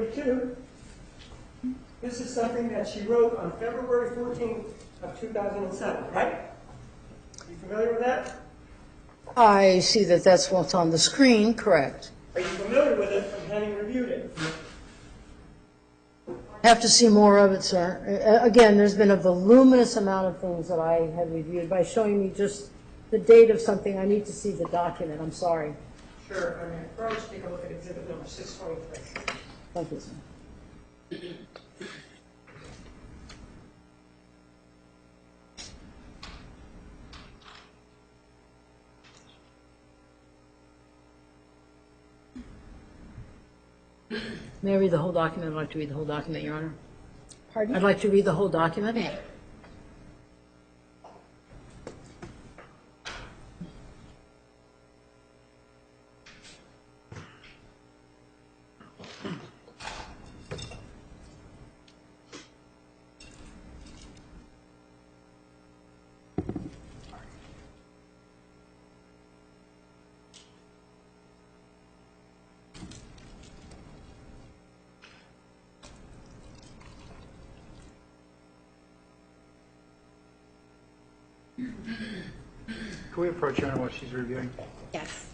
Two, this is something that she wrote on February 14th of 2007, right? Are you familiar with that? I see that that's what's on the screen, correct. Are you familiar with it from having reviewed it? I have to see more of it, sir. Again, there's been a voluminous amount of things that I have reviewed. By showing me just the date of something, I need to see the document. I'm sorry. Sure. I'm going to first take a look at exhibit number 623. Thank you, sir. May I read the whole document? I'd like to read the whole document, Your Honor. Pardon? I'd like to read the whole document. Can we approach her on what she's reviewing? Yes.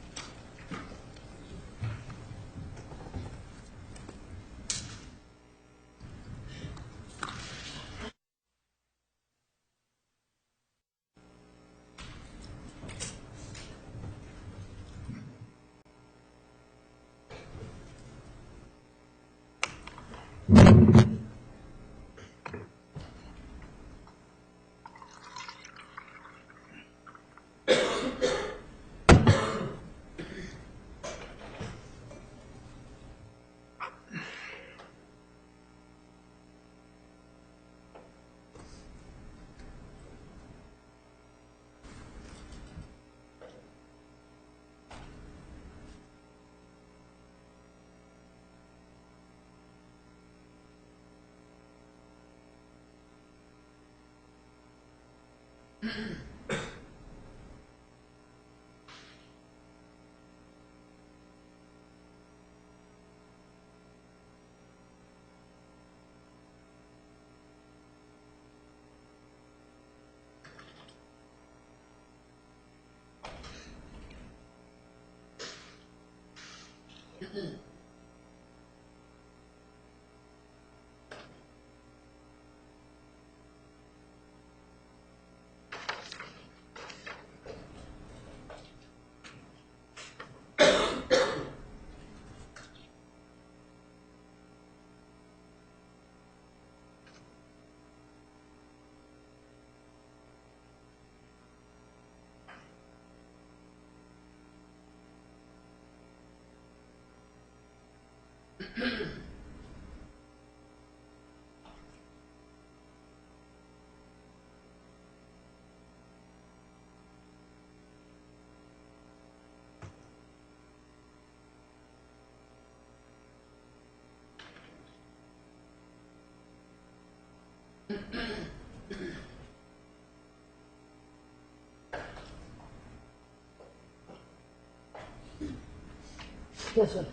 Yes, sir.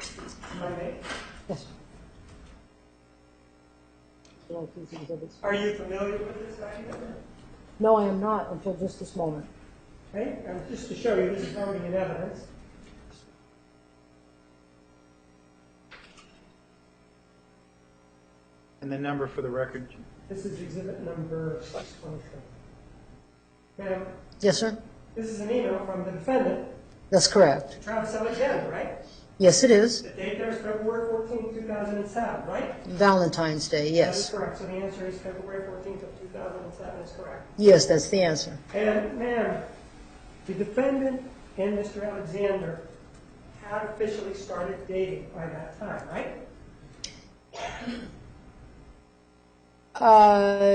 Okay. Yes, sir. Would you like these exhibits? Are you familiar with this document? No, I am not until just this moment. Okay, and just to show you, this is already in evidence. And the number for the record? This is exhibit number 623. Ma'am, Yes, sir. this is an email from the defendant, That's correct. Travis Alexander, right? Yes, it is. The date there is February 14th, 2007, right? Valentine's Day, That is yes. correct. So the answer is February 14th of 2007 is correct. Yes, that's the answer. And ma'am, the defendant and Mr. Alexander had officially started dating by that time, right?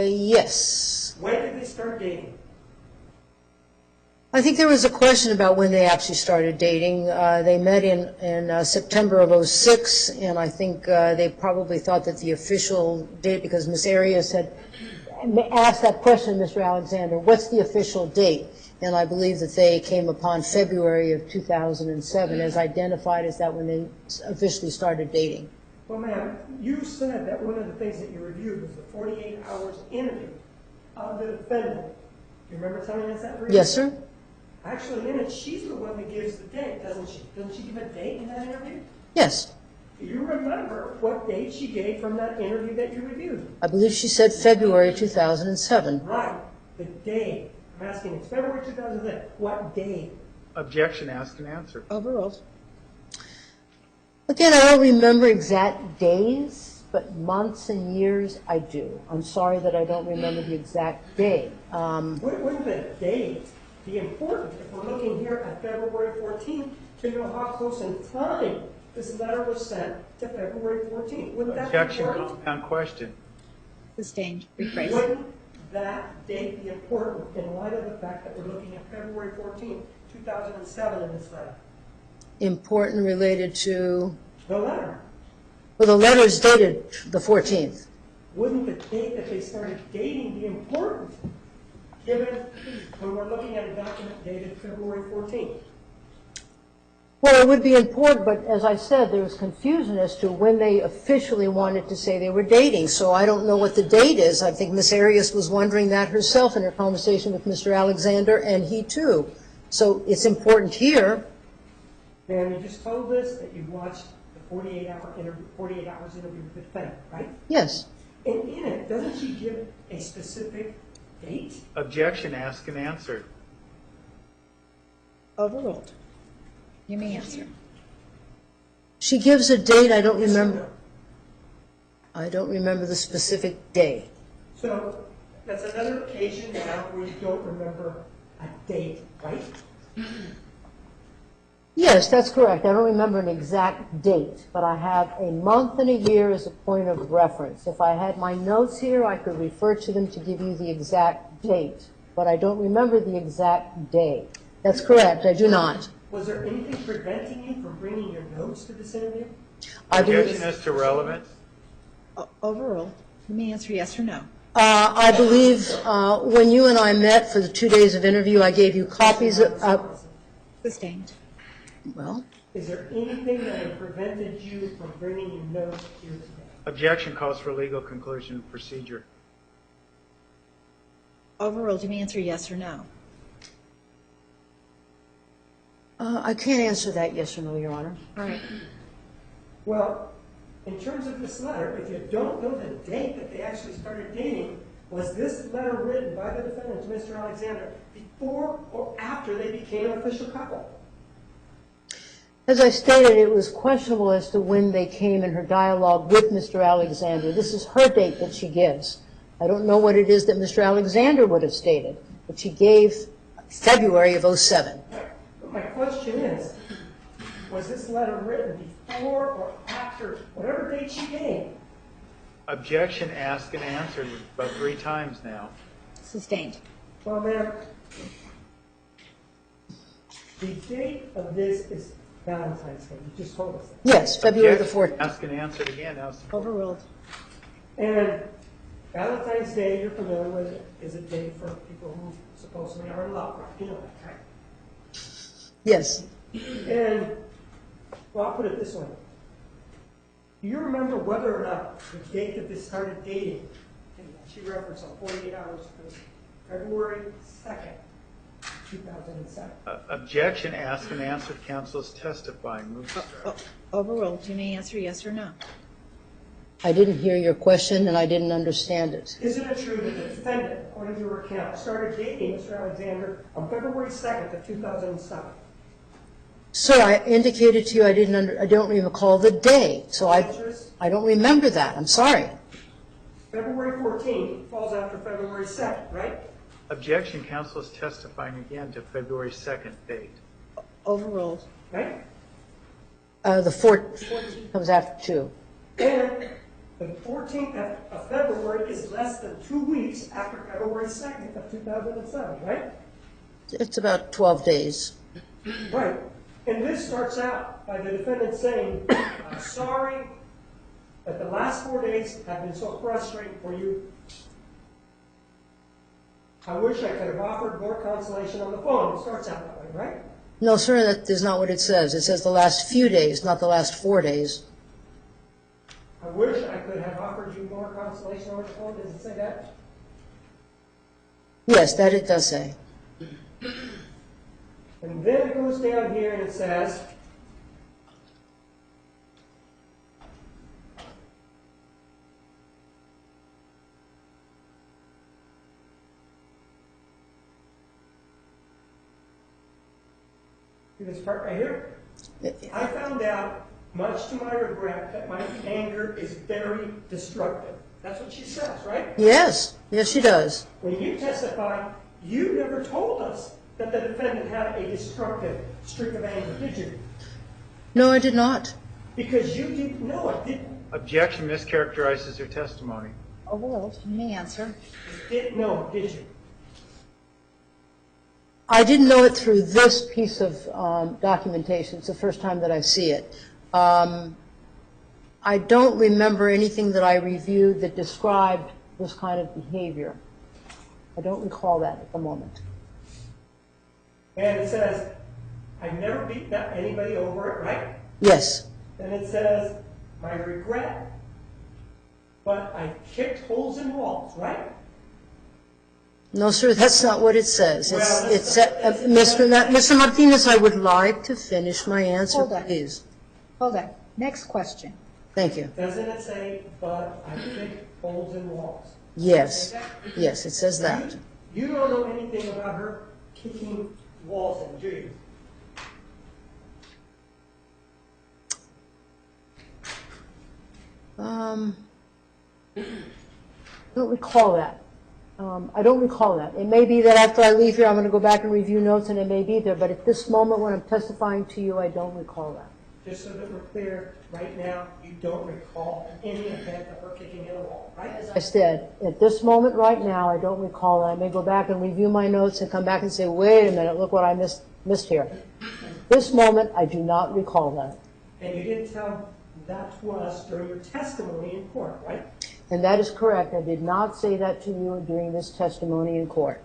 Yes. When did they start dating? I think there was a question about when they actually started dating. They met in September of '06, and I think they probably thought that the official date, because Ms. Arias had asked that question, Mr. Alexander, what's the official date? And I believe that they came upon February of 2007 as identified as that when they officially started dating. Well, ma'am, you said that one of the things that you reviewed was the 48 hours interview of the defendant. Do you remember telling us that? Yes, sir? Actually, in it, she's the one that gives the date, doesn't she? Doesn't she give a date in that interview? Yes. Do you remember what date she gave from that interview that you reviewed? I believe she said February 2007. Right, the day. I'm asking, it's February 2007. What day? Objection, ask and answer. Overruled. Again, I don't remember exact days, but months and years, I do. I'm sorry that I don't remember the exact day. Wouldn't the date be important if we're looking here at February 14th to know how close in time this letter was sent to February 14th? Wouldn't that be Objection, important? compound question. Sustained. Rephrase. Wouldn't that date be important in light of the fact that we're looking at February 14th, 2007 in this letter? Important related to, The letter. well, the letter's dated the 14th. Wouldn't the date that they started dating be important, given when we're looking at a document dated February 14th? Well, it would be important, but as I said, there was confusion as to when they officially wanted to say they were dating, so I don't know what the date is. I think Ms. Arias was wondering that herself in her conversation with Mr. Alexander, and he too. So it's important here. Ma'am, you just told us that you watched the 48 hours interview with the defendant, right? Yes. And in it, doesn't she give a specific date? Objection, ask and answer. Overruled. You may answer. She gives a date, I don't Yes or remember. no? I don't remember the specific day. So that's another occasion now where you don't remember a date, right? Yes, that's correct. I don't remember an exact date, but I have a month and a year as a point of reference. If I had my notes here, I could refer to them to give you the exact date, but I don't remember the exact day. That's correct, I do not. Was there anything preventing you from bringing your notes to this interview? I Objection believe, as to relevance. Overruled. You may answer yes or no. I believe when you and I met for the 2 days of interview, I gave you copies of, Sustained. well, Is there anything that had prevented you from bringing your notes here today? Objection calls for legal conclusion procedure. Overruled. You may answer yes or no. I can't answer that yes or no, Your Honor. All right. Well, in terms of this letter, if you don't know the date that they actually started dating, was this letter written by the defendant to Mr. Alexander before or after they became an official couple? As I stated, it was questionable as to when they came in her dialogue with Mr. Alexander. This is her date that she gives. I don't know what it is that Mr. Alexander would have stated, but she gave February of '07. But my question is, was this letter written before or after whatever date she gave? Objection, ask and answer about 3 times now. Sustained. Well, ma'am, the date of this is Valentine's Day. You just told us that. Yes, February the Objection, 14th. ask and answer again. Now, Overruled. And Valentine's Day, you're familiar with it, is a day for people who supposedly are in love, right? You know that, right? Yes. And, well, I'll put it this way. Do you remember whether or not the date that this started dating, and she referenced on 48 hours, was February 2nd, 2007? objection, ask and answer. Counsel is testifying. Move to strike. Overruled. You may answer yes or no. I didn't hear your question, and I didn't understand it. Isn't it true that the defendant, according to her account, started dating Mr. Alexander on February 2nd of 2007? Sir, I indicated to you I don't recall the day, so Answer is I don't remember that. I'm sorry. February 14th falls after February 2nd, right? Objection, counsel is testifying again to February 2nd date. Overruled. Right? The 14th comes after 2. And the 14th of February is less than 2 weeks after February 2nd of 2007, right? It's about 12 days. Right. And this starts out by the defendant saying, I'm sorry that the last 4 days have been so frustrating for you. I wish I could have offered more consolation on the phone. It starts out that way, right? No, sir, that is not what it says. It says the last few days, not the last 4 days. I wish I could have offered you more consolation over the phone. Does it say that? Yes, that it does say. And then it goes down here and it says, see this part right here? I found out, much to my regret, that my anger is very destructive. That's what she says, right? Yes, yes, she does. When you testified, you never told us that the defendant had a destructive streak of anger, did you? No, I did not. Because you didn't know it, didn't Objection mischaracterizes her testimony. Overruled. You may answer. you? Didn't know it, did you? I didn't know it through this piece of documentation. It's the first time that I see it. I don't remember anything that I reviewed that described this kind of behavior. I don't recall that at the moment. And it says, I never beat anybody over it, right? Yes. Then it says, my regret, but I kicked holes in walls, right? No, sir, that's not what it says. Well, Mr. Martinez, I would like to finish my answer, Hold on. please. Hold on. Next question. Thank you. Doesn't it say, but I kicked holes in walls? Yes, yes, it says that. You don't know anything about her kicking walls in, do you? I don't recall that. I don't recall that. It may be that after I leave here, I'm going to go back and review notes, and it may be there, but at this moment when I'm testifying to you, I don't recall that. Just so that we're clear, right now, you don't recall any event of her kicking in a wall, right? I said, at this moment right now, I don't recall that. I may go back and review my notes and come back and say, wait a minute, look what I missed here. This moment, I do not recall that. And you didn't tell that to us during your testimony in court, right? And that is correct. I did not say that to you during this testimony in court.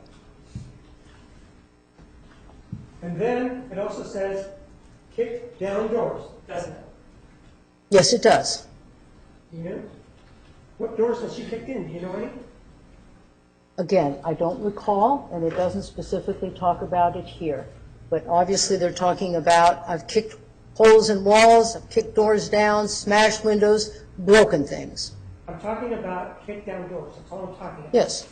And then it also says, kick down doors, doesn't it? Yes, it does. You know? What doors has she kicked in? Do you know any? Again, I don't recall, and it doesn't specifically talk about it here. But obviously they're talking about, I've kicked holes in walls, I've kicked doors down, smashed windows, broken things. I'm talking about kick down doors. That's all I'm talking about. Yes.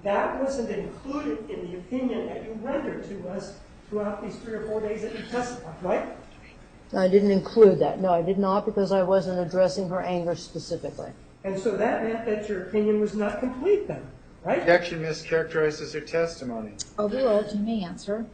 That wasn't included in the opinion that you rendered to us throughout these 3 or 4 days that you testified, right? I didn't include that. No, I did not, because I wasn't addressing her anger specifically. And so that meant that your opinion was not complete then, right? Objection mischaracterizes her testimony. Overruled. You may answer.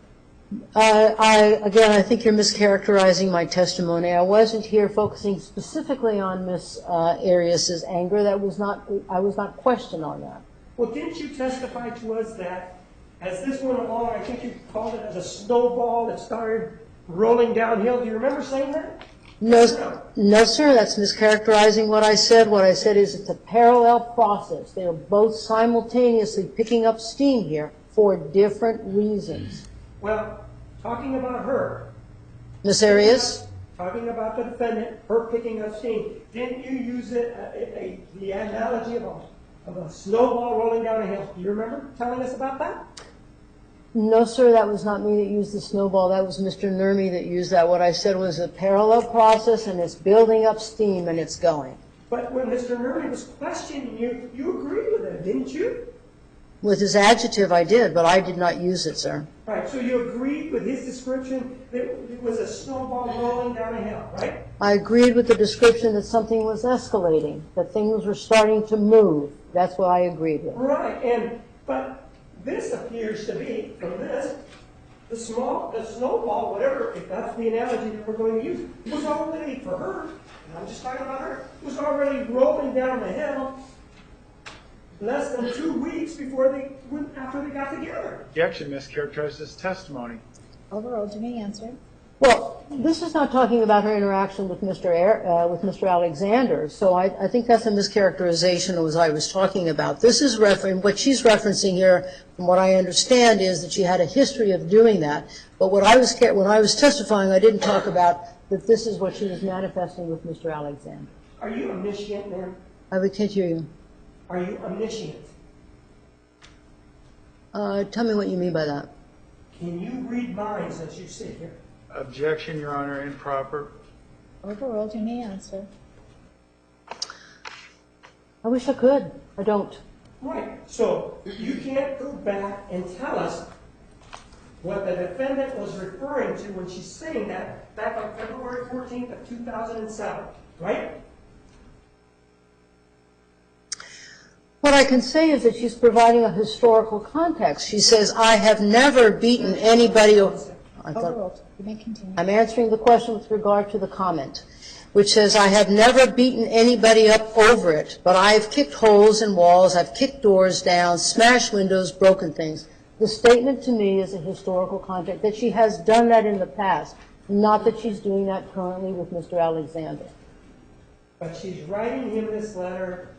Again, I think you're mischaracterizing my testimony. I wasn't here focusing specifically on Ms. Arias's anger. I was not questioned on that. Well, didn't you testify to us that as this went along, I think you called it as a snowball that started rolling downhill? Do you remember saying that? No, sir, that's mischaracterizing what I said. What I said is it's a parallel process. They are both simultaneously picking up steam here for different reasons. Well, talking about her. Ms. Arias? Talking about the defendant, her picking up steam. Didn't you use it, the analogy of a snowball rolling down a hill? Do you remember telling us about that? No, sir, that was not me that used the snowball. That was Mr. Nurmi that used that. What I said was a parallel process, and it's building up steam, and it's going. But when Mr. Nurmi was questioning you, you agreed with him, didn't you? With his adjective, I did, but I did not use it, sir. Right, so you agreed with his description that it was a snowball rolling down a hill, right? I agreed with the description that something was escalating, that things were starting to move. That's what I agreed with. Right, but this appears to be, from this, the snowball, whatever, if that's the analogy that we're going to use, was already, for her, and I'm just talking about her, was already rolling down the hill less than 2 weeks after they got together. Objection mischaracterizes testimony. Overruled. You may answer. Well, this is not talking about her interaction with Mr. Alexander, so I think that's a mischaracterization of what I was talking about. This is what she's referencing here, from what I understand, is that she had a history of doing that. But when I was testifying, I didn't talk about that this is what she was manifesting with Mr. Alexander. Are you omniscient, ma'am? I can't hear you. Are you omniscient? Tell me what you mean by that. Can you read minds as you sit here? Objection, Your Honor, improper. Overruled. You may answer. I wish I could. I don't. Right. So you can't go back and tell us what the defendant was referring to when she's saying that back on February 14th of 2007, right? What I can say is that she's providing a historical context. She says, I have never beaten anybody. Overruled. You may continue. I'm answering the question with regard to the comment, which says, I have never beaten anybody up over it, but I've kicked holes in walls, I've kicked doors down, smashed windows, broken things. The statement to me is a historical context, that she has done that in the past, not that she's doing that currently with Mr. Alexander. But she's writing him this letter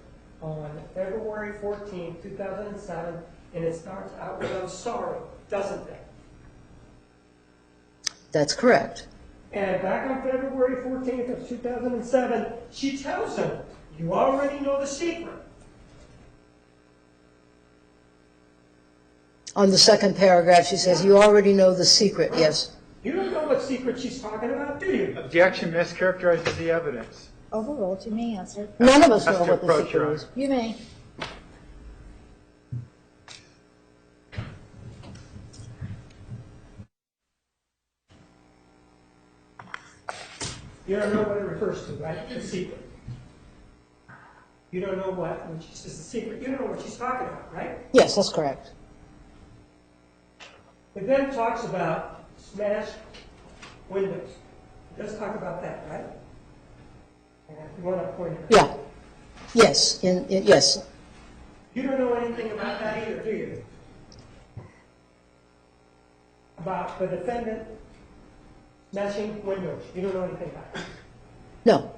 on February 14th, 2007, and it starts out with, I'm sorry, doesn't it? That's correct. And back on February 14th of 2007, she tells him, you already know the secret. On the second paragraph, she says, you already know the secret. Yes. You don't know what secret she's talking about, do you? Objection mischaracterizes the evidence. Overruled. You may answer. None of us Has know to what the approach, Your secret Honor. is. You may. You don't know what it refers to, right? The secret. You don't know what, when she says the secret, you don't know what she's talking about, right? Yes, that's correct. It then talks about smashed windows. It does talk about that, right? And if you want to point it out. Yeah. Yes. Yes. You don't know anything about that either, do you? About the defendant smashing windows. You don't know anything about it. No.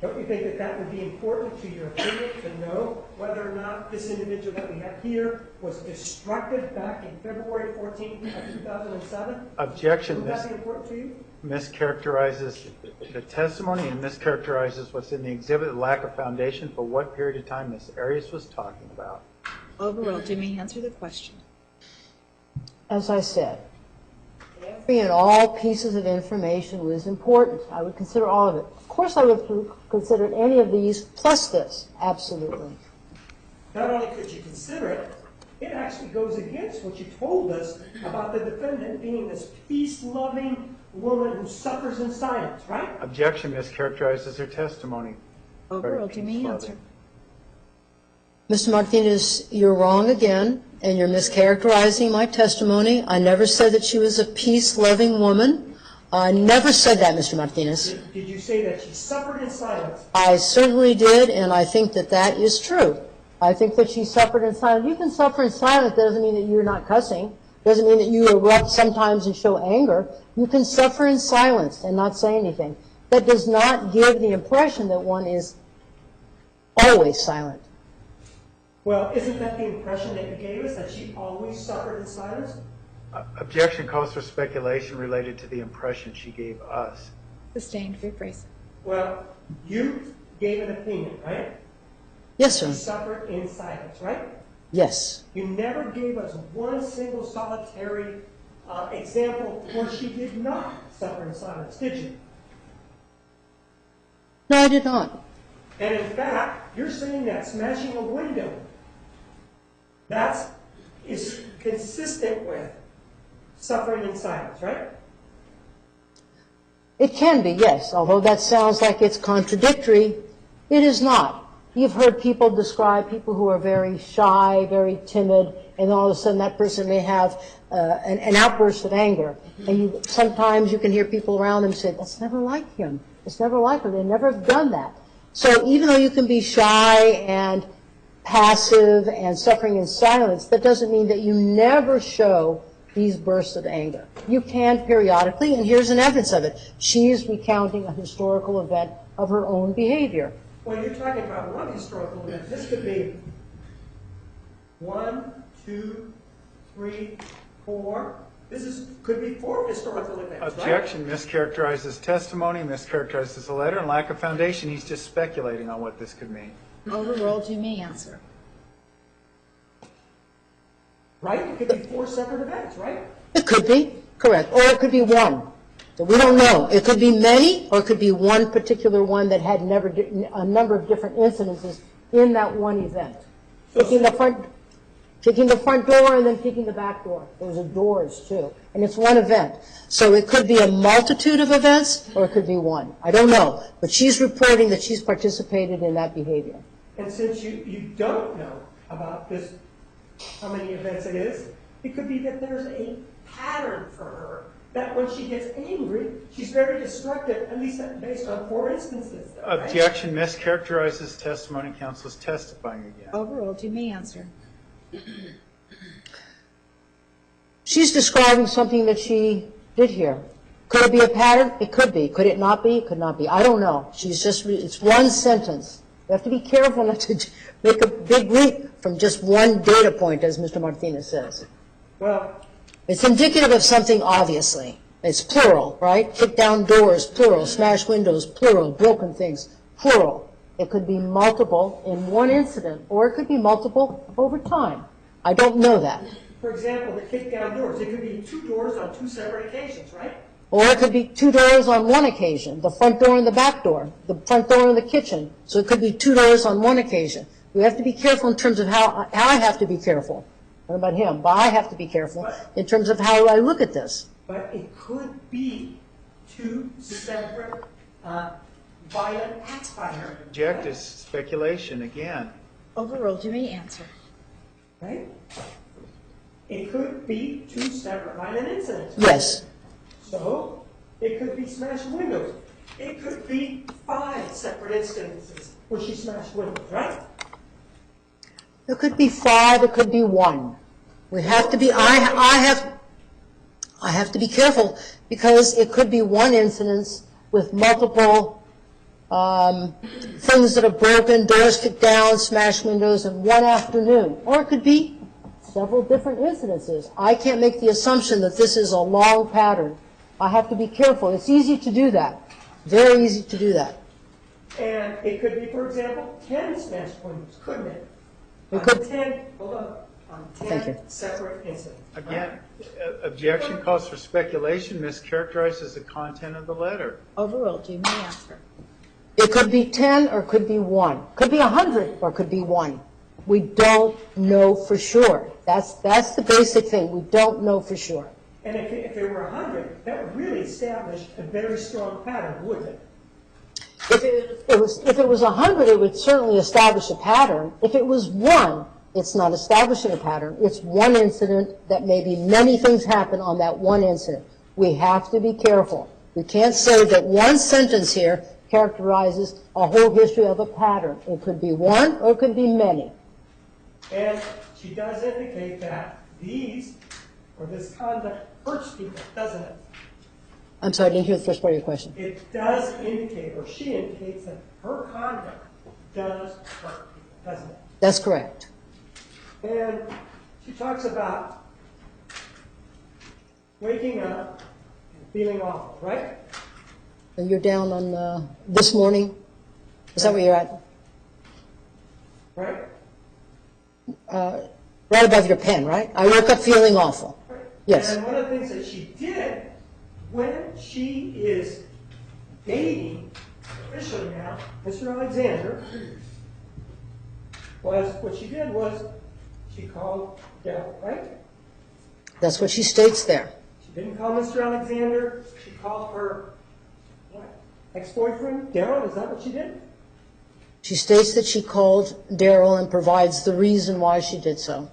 Don't you think that that would be important to your opinion to know whether or not this individual that we have here was destructive back in February 14th of 2007? Objection Would that be important to you? mischaracterizes the testimony and mischaracterizes what's in the exhibit, the lack of foundation for what period of time Ms. Arias was talking about. Overruled. You may answer the question. As I said, every and all pieces of information was important. I would consider all of it. Of course, I would consider any of these plus this. Absolutely. Not only could you consider it, it actually goes against what you told us about the defendant being this peace-loving woman who suffers in silence, right? Objection mischaracterizes her testimony. Overruled. You may answer. Mr. Martinez, you're wrong again, and you're mischaracterizing my testimony. I never said that she was a peace-loving woman. I never said that, Mr. Martinez. Did you say that she suffered in silence? I certainly did, and I think that that is true. I think that she suffered in silence. You can suffer in silence. That doesn't mean that you're not cussing. Doesn't mean that you erupt sometimes and show anger. You can suffer in silence and not say anything. That does not give the impression that one is always silent. Well, isn't that the impression that you gave us, that she always suffered in silence? Objection calls for speculation related to the impression she gave us. Sustained. Rephrase. Well, you gave an opinion, right? Yes, She sir. suffered in silence, right? Yes. You never gave us one single solitary example where she did not suffer in silence, did you? No, I did not. And in fact, you're saying that smashing a window, is consistent with suffering in silence, right? It can be, yes, although that sounds like it's contradictory. It is not. You've heard people describe people who are very shy, very timid, and all of a sudden that person may have an outburst of anger. And sometimes you can hear people around them say, that's never like him. It's never like her. They never have done that. So even though you can be shy and passive and suffering in silence, that doesn't mean that you never show these bursts of anger. You can periodically, and here's an evidence of it. She is recounting a historical event of her own behavior. Well, you're talking about one historical event. This could be 1, 2, 3, 4, could be for historical events, right? Objection, mischaracterizes testimony, mischaracterizes the letter, and lack of foundation. He's just speculating on what this could mean. Overruled. You may answer. Right? It could be 4 separate events, right? It could be, correct, or it could be one. So we don't know. It could be many, or it could be one particular one that had a number of different incidences in that one event. Kicking the front door and then kicking the back door. Those are doors too, and it's one event. So it could be a multitude of events, or it could be one. I don't know, but she's reporting that she's participated in that behavior. And since you don't know about this, how many events it is, it could be that there's a pattern for her, that when she gets angry, she's very destructive, at least based on 4 instances. Right? Objection, mischaracterizes testimony. Counsel's testifying again. Overruled. You may answer. She's describing something that she did here. Could it be a pattern? It could be. Could it not be? It could not be. I don't know. She's just, it's one sentence. You have to be careful not to make a big leap from just one data point, as Mr. Martinez says. Well, It's indicative of something, obviously. It's plural, right? Kick down doors, plural. Smash windows, plural. Broken things, plural. It could be multiple in one incident, or it could be multiple over time. I don't know that. for example, the kick down doors, it could be 2 doors on 2 separate occasions, right? Or it could be 2 doors on one occasion, the front door and the back door, the front door and the kitchen. So it could be 2 doors on one occasion. We have to be careful in terms of how I have to be careful. I don't know about him, but I have to be careful in terms of how I look at this. But it could be 2 separate violent acts by her. Object is speculation again. Overruled. You may answer. Right? It could be 2 separate violent incidents. Yes. So it could be smashed windows. It could be 5 separate instances where she smashed windows, right? It could be 5, it could be 1. We have to be, I have to be careful because it could be one incidence with multiple things that are broken, doors kicked down, smashed windows in one afternoon. Or it could be several different incidences. I can't make the assumption that this is a long pattern. I have to be careful. It's easy to do that. Very easy to do that. And it could be, for example, 10 smashed windows, couldn't it? It could. 10, hold on, on Thank 10 you. separate incidents. Again, objection calls for speculation, mischaracterizes the content of the letter. Overruled. You may answer. It could be 10 or it could be 1. Could be 100 or could be 1. We don't know for sure. That's the basic thing. We don't know for sure. And if it were 100, that would really establish a very strong pattern, wouldn't it? If it was 100, it would certainly establish a pattern. If it was 1, it's not establishing a pattern. It's one incident that maybe many things happen on that one incident. We have to be careful. We can't say that one sentence here characterizes a whole history of a pattern. It could be 1 or it could be many. And she does indicate that this conduct hurts people, doesn't it? I'm sorry, I didn't hear the first part of your question. It does indicate, or she indicates, that her conduct does hurt people, doesn't it? That's correct. And she talks about waking up and feeling awful, right? And you're down on this morning? Is that where you're at? Right? Right above your pen, right? I woke up feeling awful. Right. Yes. And one of the things that she did when she is dating, officially now, Mr. Alexander, was what she did was she called Dell, right? That's what she states there. She didn't call Mr. Alexander. She called her what? Ex-boyfriend, Daryl. Is that what she did? She states that she called Daryl and provides the reason why she did so.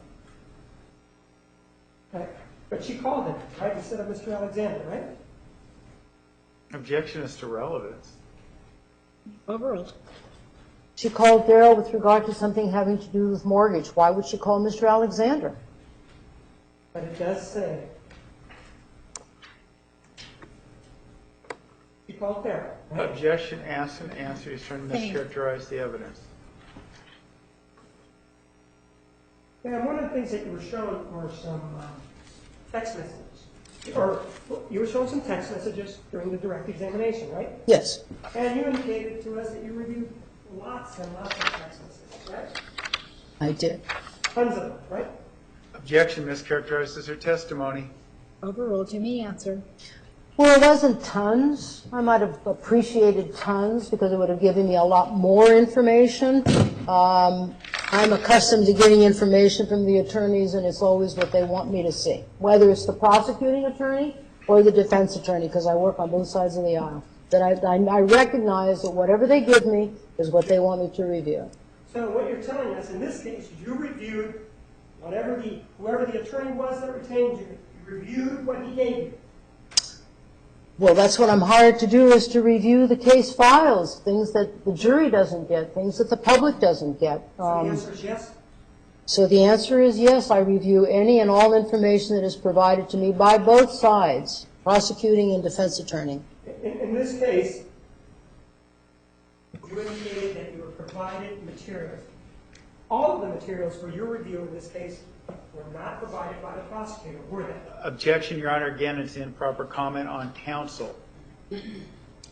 Right. But she called him, right, instead of Mr. Alexander, right? Objection is to relevance. Overruled. She called Daryl with regard to something having to do with mortgage. Why would she call Mr. Alexander? But it does say she called Daryl, right? Objection, asks and answer. He's trying to mischaracterize the evidence. And one of the things that you were showing were some text messages. or you were shown some text messages during the direct examination, right? Yes, And you indicated to us that you reviewed lots and lots of text messages, right? I did. Tons of them, right? Objection mischaracterizes her testimony. Overruled. You may answer. Well, it wasn't tons. I might have appreciated tons because it would have given me a lot more information. I'm accustomed to getting information from the attorneys, and it's always what they want me to see, whether it's the prosecuting attorney or the defense attorney, because I work on both sides of the aisle. That I recognize that whatever they give me is what they want me to review. So what you're telling us, in this case, you reviewed whoever the attorney was that retained you, you reviewed what he gave you. Well, that's what I'm hired to do, is to review the case files, things that the jury doesn't get, things that the public doesn't get. So the answer is yes? So the answer is yes, I review any and all information that is provided to me by both sides, prosecuting and defense attorney. In this case, you indicated that you were provided materials. All of the materials for your review in this case were not provided by the prosecutor, were they? Objection, Your Honor. Again, it's improper comment on counsel.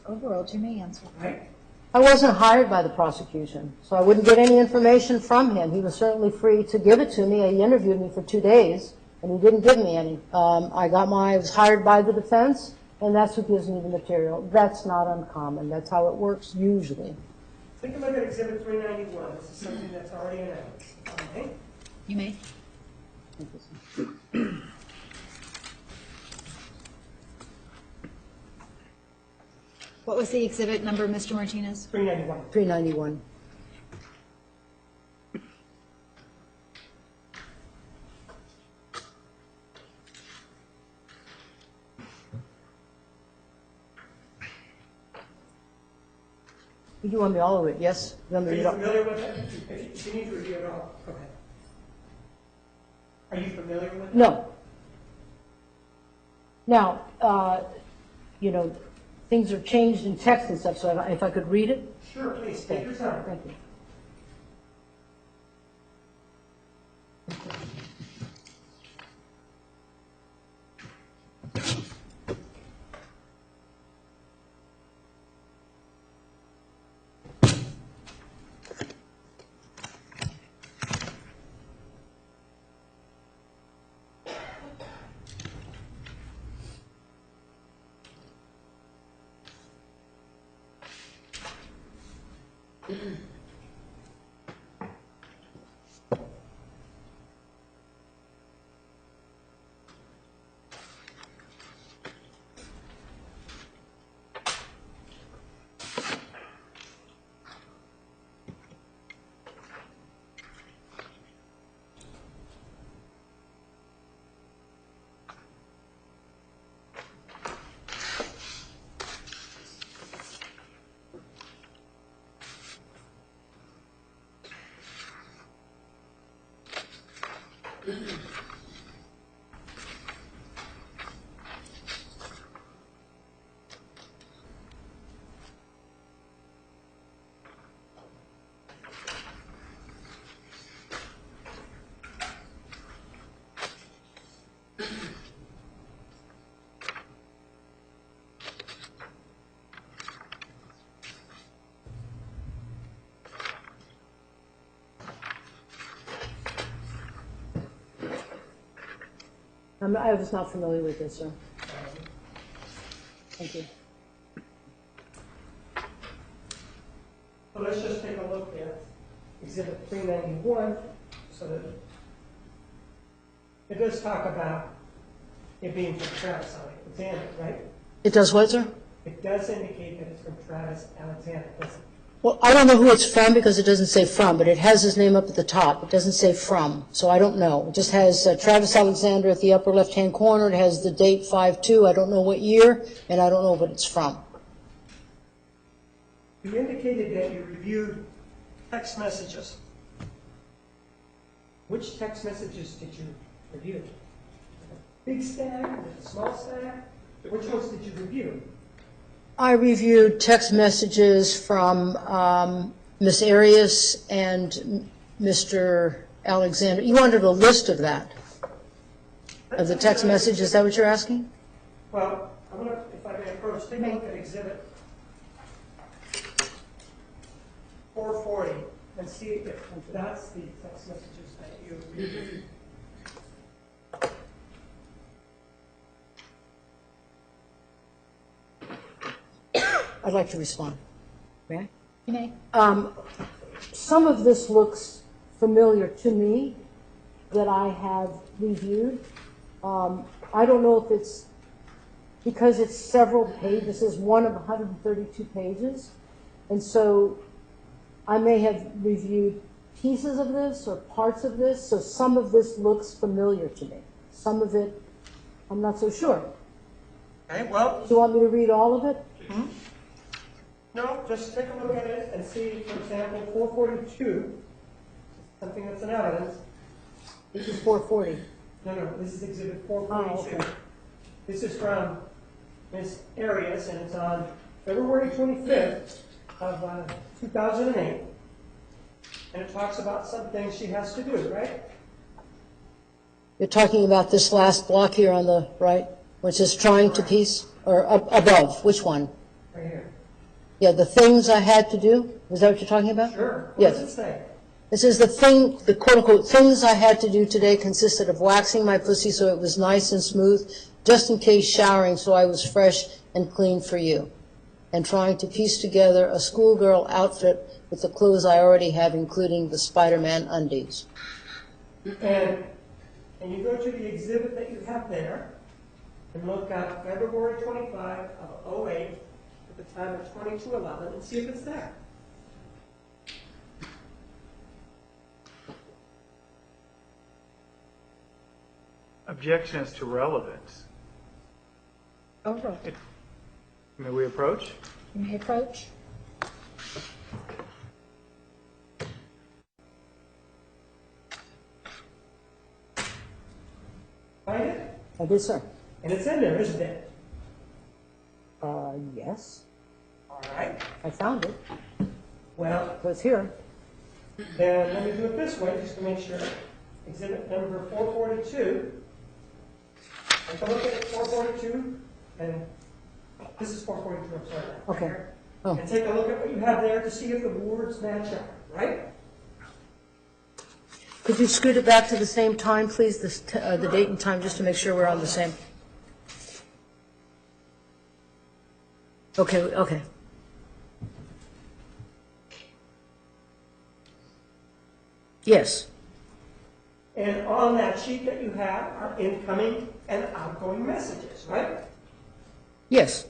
Overruled. You may answer. Right? I wasn't hired by the prosecution, so I wouldn't get any information from him. He was certainly free to give it to me. He interviewed me for 2 days, and he didn't give me any. I was hired by the defense, and that's who gives me the material. That's not uncommon. That's how it works usually. Take a look at Exhibit 391. This is something that's already announced. Okay? You may. What was the exhibit number, Mr. Martinez? 391. 391. You want me all of it? Yes? You want me Are to you read all- familiar with it? If you need to review it all, go ahead. Are you familiar with it? No. Now, things are changed in text and stuff, so if I could read it? Sure, please, take your time. Thank you. I was not familiar with this, sir. Thank you. Well, let's just take a look at Exhibit 391, so that it does talk about it being from Travis Alexander, right? It does what, sir? It does indicate that it's from Travis Alexander, doesn't it? Well, I don't know who it's from because it doesn't say from, but it has his name up at the top. It doesn't say from, so I don't know. It just has Travis Alexander at the upper left-hand corner. It has the date 5/2. I don't know what year, and I don't know what it's from. You indicated that you reviewed text messages. Which text messages did you review? Big stack, small stack? Which ones did you review? I reviewed text messages from Ms. Arias and Mr. Alexander. You wanted a list of that, of the text messages. Is that what you're asking? Well, I'm gonna, if I may approach, take a look at exhibit 440 and see if that's the text messages that you reviewed. I'd like to respond. May I? You may. Some of this looks familiar to me that I have reviewed. I don't know if it's because it's several pages. This is one of 132 pages. And so I may have reviewed pieces of this or parts of this. So some of this looks familiar to me. Some of it, I'm not so sure. Okay, well, Do you want me to read all of it? no, just take a look at it and see, for example, 442, something that's in evidence. This is 440. No, this is exhibit 442. Oh, okay. This is from Ms. Arias, and it's on February 25th of 2008. And it talks about some things she has to do, right? You're talking about this last block here on the right, which is trying to piece, or above, which one? Right here. Yeah, the things I had to do? Is that what you're talking about? Sure. What Yes. does it say? This is the quote-unquote things I had to do today consisted of waxing my pussy so it was nice and smooth, just in case showering so I was fresh and clean for you, and trying to piece together a schoolgirl outfit with the clothes I already have, including the Spider-Man undies. And you go to the exhibit that you have there, and look at February 25 of 08 at the time of 2211 and see if it's there. Objection is to relevance. Overruled. May we approach? You may approach. Find it? I did, sir. And it's in there, isn't it? Yes, All right. I found it. Well, So it's here. then let me do it this way, just to make sure. Exhibit number 442. Take a look at 442, and this is 442, I'm sorry. right Okay. here. Oh. And take a look at what you have there to see if the words match up, right? Could you scoot it back to the same time, please, the date and time, just to make sure we're on the same? Okay, okay. Yes, And on that sheet that you have are incoming and outgoing messages, right? yes,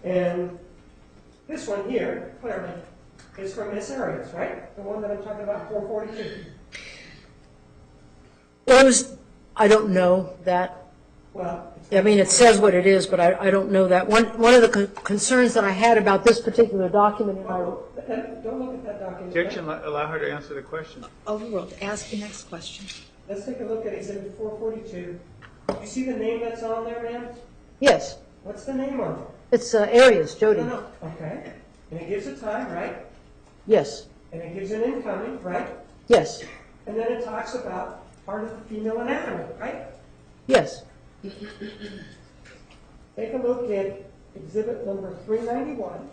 And this one here, clearly, is from Miss Arias, right? The one that I'm talking about, 442. I don't know that. Well, I mean, it says what it is, but I don't know that. One of the concerns that I had about this particular document, and don't look at that document. Objection, allow her to answer the question. Overruled. Ask the next question. Let's take a look at exhibit 442. You see the name that's on there, ma'am? yes, What's the name on it? it's Arias, Jodi. No. Okay. And it gives a time, right? Yes, And it gives an incoming, right? yes, And then it talks about part of the female anatomy, right? yes. Take a look at exhibit number 391.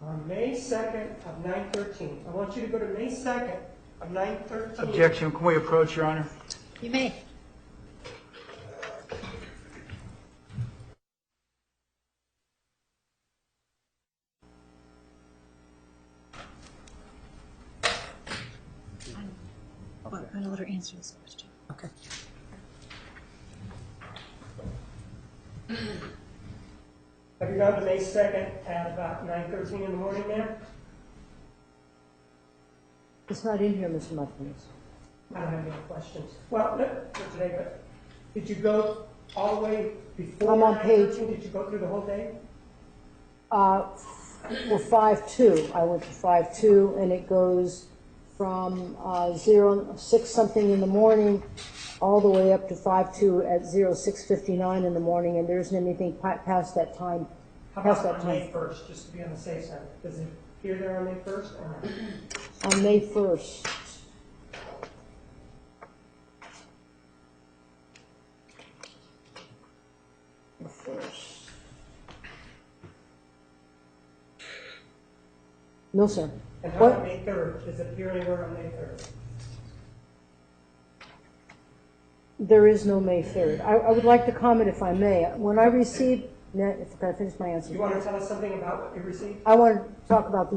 On May 2nd of 9/13. I want you to go to May 2nd of 9/13. Objection, can we approach, Your Honor? You may. I'm going to let her answer this question. Okay. Have you gone to May 2nd at about 9:13 in the morning, ma'am? It's not in here, Mr. Martinez. I don't have any questions. Well, not for today, but did you go all the way before I'm on page- 9:13? Did you go through the whole day? Well, 5-2, I went to 5-2, and it goes from 06 something in the morning all the way up to 5-2 at 06:59 in the morning, and there isn't anything past that time. How Past about that on May time. 1st, just to be on the safe side? Does it appear there on May 1st or not? On May 1st, No, sir. And how What? about May 3rd? Is it appear anywhere on May 3rd? There is no May 3rd. I would like to comment, if I may. When I received, if I finish my answer. You want to tell us something about what you received? I want to talk about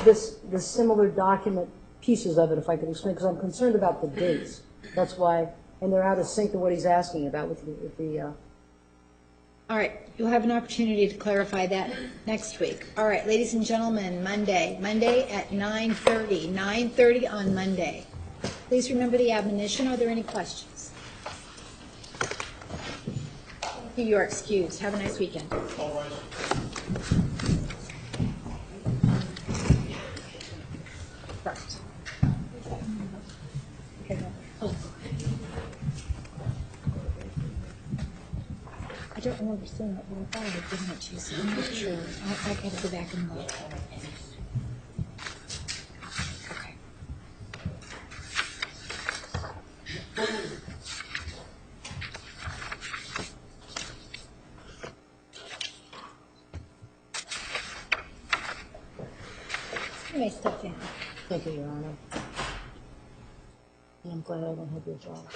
the similar document pieces of it, if I could explain, because I'm concerned about the dates. That's why, and they're out of sync to what he's asking about with the All right, you'll have an opportunity to clarify that next week. All right, ladies and gentlemen, Monday at 9:30, 9:30 on Monday. Please remember the admonition. Are there any questions? You are excused. Have a nice weekend. Correct. Okay, go. I don't remember seeing it, but I thought I had given it to you, so I'm not sure. I gotta go back and look. Okay. You may step in. Thank you, Your Honor. And I'm glad I don't have your job.